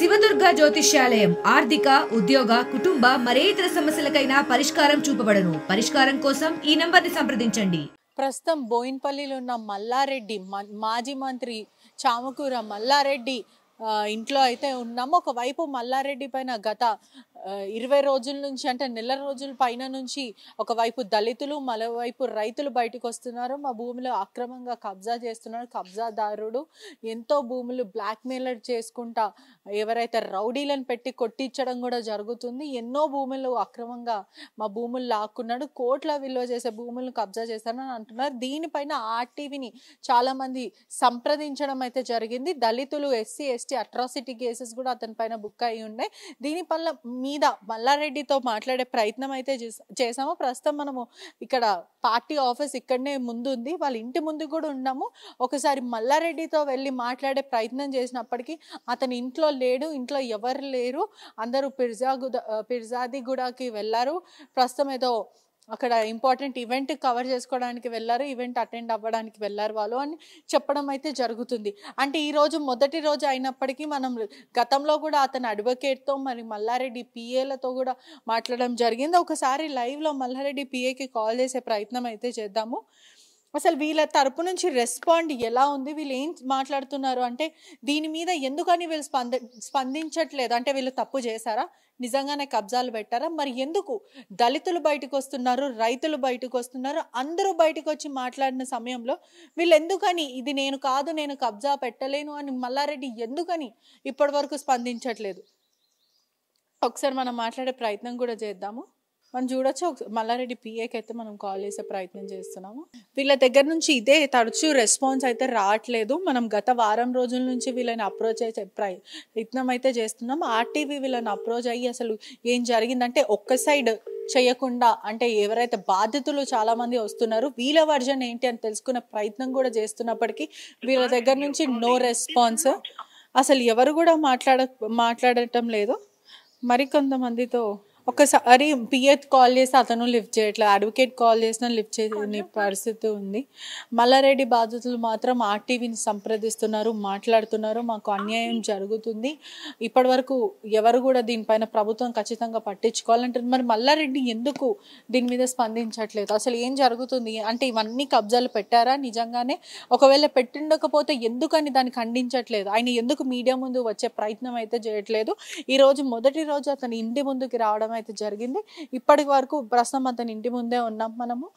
శివదుర్గ జ్యోతిష్యాలయం ఆర్థిక ఉద్యోగ కుటుంబ మరే ఇతర సమస్యలకైనా పరిష్కారం చూపబడను. పరిష్కారం కోసం ఈ నంబర్ని సంప్రదించండి. ప్రస్తుతం బోయిన్పల్లిలో ఉన్న మల్లారెడ్డి మాజీ మంత్రి చామకూర మల్లారెడ్డి ఇంట్లో అయితే ఉన్నాము. ఒకవైపు మల్లారెడ్డి పైన గత 20 రోజుల నుంచి అంటే నెల రోజుల పైన నుంచి ఒకవైపు దళితులు మరోవైపు రైతులు బయటకు వస్తున్నారు. మా భూమిలో అక్రమంగా కబ్జా చేస్తున్నారు. కబ్జాదారుడు ఎంతో భూములు బ్లాక్మెయిల్ చేసుకుంటా ఎవరైతే రౌడీలను పెట్టి కొట్టించడం కూడా జరుగుతుంది. ఎన్నో భూములు అక్రమంగా మా భూములు లాక్కున్నాడు. కోట్ల విలువ చేసే భూములను కబ్జా చేస్తానని అంటున్నారు. దీనిపైన ఆర్టీవీని చాలా మంది సంప్రదించడం అయితే జరిగింది. దళితులు ఎస్సీ ఎస్టీ అట్రాసిటీ కేసెస్ కూడా అతని పైన బుక్ అయి ఉన్నాయి. దీనిపైన మీద మల్లారెడ్డితో మాట్లాడే ప్రయత్నం అయితే చేసాము. ప్రస్తుతం మనము ఇక్కడ పార్టీ ఆఫీస్ ఇక్కడనే ముందు ఉంది, వాళ్ళ ఇంటి ముందు కూడా ఉన్నాము. ఒకసారి మల్లారెడ్డితో వెళ్ళి మాట్లాడే ప్రయత్నం చేసినప్పటికీ అతని ఇంట్లో లేడు, ఇంట్లో ఎవరు లేరు, అందరూ పిర్జాదిగూడకి వెళ్ళారు. ప్రస్తుతం ఏదో అక్కడ ఇంపార్టెంట్ ఈవెంట్ కవర్ చేసుకోవడానికి వెళ్ళారు, ఈవెంట్ అటెండ్ అవ్వడానికి వెళ్ళారు వాళ్ళు అని చెప్పడం అయితే జరుగుతుంది. అంటే ఈరోజు మొదటి రోజు అయినప్పటికీ మనం గతంలో కూడా అతని అడ్వకేట్తో మరి మల్లారెడ్డి పిఏలతో కూడా మాట్లాడడం జరిగింది. ఒకసారి లైవ్లో మల్లారెడ్డి పిఏకి కాల్ చేసే ప్రయత్నం అయితే చేద్దాము. అసలు వీళ్ళ తరపు నుంచి రెస్పాండ్ ఎలా ఉంది, వీళ్ళు ఏం మాట్లాడుతున్నారు అంటే దీని మీద ఎందుకని వీళ్ళు స్పందించట్లేదు, అంటే వీళ్ళు తప్పు చేశారా, నిజంగానే కబ్జాలు పెట్టారా, మరి ఎందుకు దళితులు బయటకు వస్తున్నారు, రైతులు బయటకు వస్తున్నారు, అందరూ బయటకు వచ్చి మాట్లాడిన సమయంలో వీళ్ళు ఎందుకని ఇది నేను కాదు, నేను కబ్జా పెట్టలేను అని మల్లారెడ్డి ఎందుకని ఇప్పటి వరకు స్పందించట్లేదు? ఒకసారి మనం మాట్లాడే ప్రయత్నం కూడా చేద్దాము. మనం చూడొచ్చు. మల్లారెడ్డి పిఏకి అయితే మనం కాల్ చేసే ప్రయత్నం చేస్తున్నాము. వీళ్ళ దగ్గర నుంచి ఇదే తరచూ రెస్పాన్స్ అయితే రావట్లేదు. మనం గత వారం రోజుల నుంచి వీళ్ళని అప్రోచ్ చేసే ప్రయత్నం అయితే చేస్తున్నాం. ఆర్టీవీ వీళ్ళని అప్రోచ్ అయ్యి అసలు ఏం జరిగిందంటే ఒక్క సైడ్ చేయకుండా, అంటే ఎవరైతే బాధితులు చాలా మంది వస్తున్నారు వీళ్ళ వర్జన్ ఏంటి అని తెలుసుకునే ప్రయత్నం కూడా చేస్తున్నప్పటికీ వీళ్ళ దగ్గర నుంచి నో రెస్పాన్స్. అసలు ఎవరు కూడా మాట్లాడటం లేదు. మరికొంతమందితో ఒకసారి పిఏ కాల్ చేసి అతను లిఫ్ట్ చేయట్లేదు, అడ్వకేట్ కాల్ చేసినా లిఫ్ట్ చేయని పరిస్థితి ఉంది. మల్లారెడ్డి బాధితులు మాత్రం ఆర్టీవీని సంప్రదిస్తున్నారు, మాట్లాడుతున్నారు, మాకు అన్యాయం జరుగుతుంది, ఇప్పటి వరకు ఎవరు కూడా దీనిపైన ప్రభుత్వం ఖచ్చితంగా పట్టించుకోవాలంటారు. మరి మల్లారెడ్డి ఎందుకు దీని మీద స్పందించట్లేదు, అసలు ఏం జరుగుతుంది, అంటే ఇవన్నీ కబ్జాలు పెట్టారా నిజంగానే, ఒకవేళ పెట్టిండకపోతే ఎందుకని దాన్ని ఖండించట్లేదు, ఆయన ఎందుకు మీడియా ముందు వచ్చే ప్రయత్నం అయితే చేయట్లేదు? ఈరోజు మొదటి రోజు అతని ఇంటి ముందుకి రావడం అయితే జరిగింది. ఇప్పటి వరకు ప్రస్తుతం అతని ఇంటి ముందే ఉన్నాం మనము.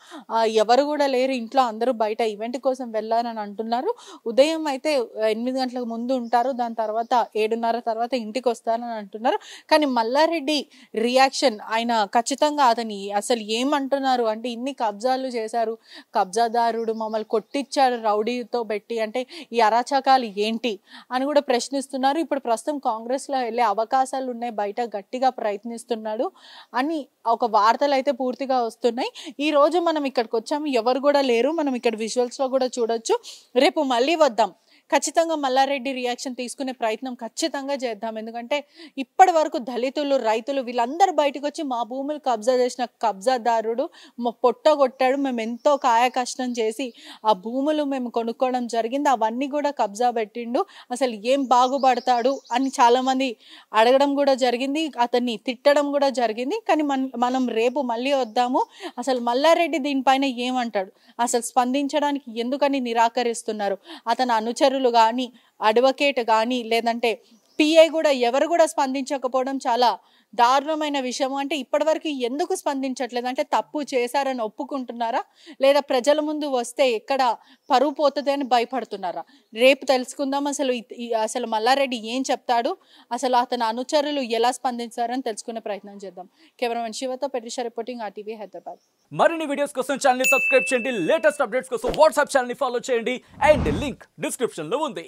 ఎవరు కూడా లేరు ఇంట్లో, అందరూ బయట ఈవెంట్ కోసం వెళ్ళారని అంటున్నారు. ఉదయం అయితే 8 గంటలకు ముందు ఉంటారు, దాని తర్వాత 7:30 తర్వాత ఇంటికి వస్తారని అంటున్నారు. కానీ మల్లారెడ్డి రియాక్షన్, ఆయన ఖచ్చితంగా అతని అసలు ఏమంటున్నారు అంటే ఇన్ని కబ్జాలు చేశారు, కబ్జాదారుడు మమ్మల్ని కొట్టించాడు రౌడీతో పెట్టి, అంటే ఈ అరాచకాలు ఏంటి అని కూడా ప్రశ్నిస్తున్నారు. ఇప్పుడు ప్రస్తుతం కాంగ్రెస్లో వెళ్ళే అవకాశాలు ఉన్నాయి, బయట గట్టిగా ప్రయత్నిస్తున్నాడు అని ఒక వార్తలు అయితే పూర్తిగా వస్తున్నాయి. ఈ రోజు మనం ఇక్కడికి వచ్చాము, ఎవరు కూడా లేరు, మనం ఇక్కడ విజువల్స్ లో కూడా చూడొచ్చు. రేపు మళ్ళీ వద్దాం, ఖచ్చితంగా మల్లారెడ్డి రియాక్షన్ తీసుకునే ప్రయత్నం ఖచ్చితంగా చేద్దాం. ఎందుకంటే ఇప్పటి వరకు దళితులు రైతులు వీళ్ళందరూ బయటకు వచ్చి మా భూములు కబ్జా చేసిన కబ్జాదారుడు మా పొట్టగొట్టాడు, మేము ఎంతో కాయ కష్టం చేసి ఆ భూములు మేము కొనుక్కోవడం జరిగింది, అవన్నీ కూడా కబ్జా పెట్టిండు, అసలు ఏం బాగుపడతాడు అని చాలామంది అడగడం కూడా జరిగింది, అతన్ని తిట్టడం కూడా జరిగింది. కానీ మనం రేపు మళ్ళీ వద్దాము, అసలు మల్లారెడ్డి దీనిపైన ఏమంటాడు, అసలు స్పందించడానికి ఎందుకని నిరాకరిస్తున్నారు, అతని అనుచరులు కానీ అడ్వకేట్ కానీ లేదంటే పిఐ కూడా ఎవరు కూడా స్పందించకపోవడం చాలా దారుణమైన విషయం. అంటే ఇప్పటివరకు ఎందుకు స్పందించట్లేదు, అంటే తప్పు చేశారని ఒప్పుకుంటున్నారా, లేదా ప్రజల ముందు వస్తే ఎక్కడ పరువు పోతుంది అని భయపడుతున్నారా? రేపు తెలుసుకుందాం అసలు మల్లారెడ్డి ఏం చెప్తాడు, అసలు అతని అనుచరులు ఎలా స్పందించారని తెలుసుకునే ప్రయత్నం చేద్దాం. Cameraman శివతో పెట్రిషా reporting RTV Hyderabad. మరిన్ని వీడియోస్ కోసం ఛానల్ ని సబ్స్క్రైబ్ చేయండి, లేటెస్ట్ అప్డేట్స్ కోసం వాట్సాప్ ఛానల్ ని ఫాలో చేయండి, అండ్ లింక్ డిస్క్రిప్షన్ లో ఉంది.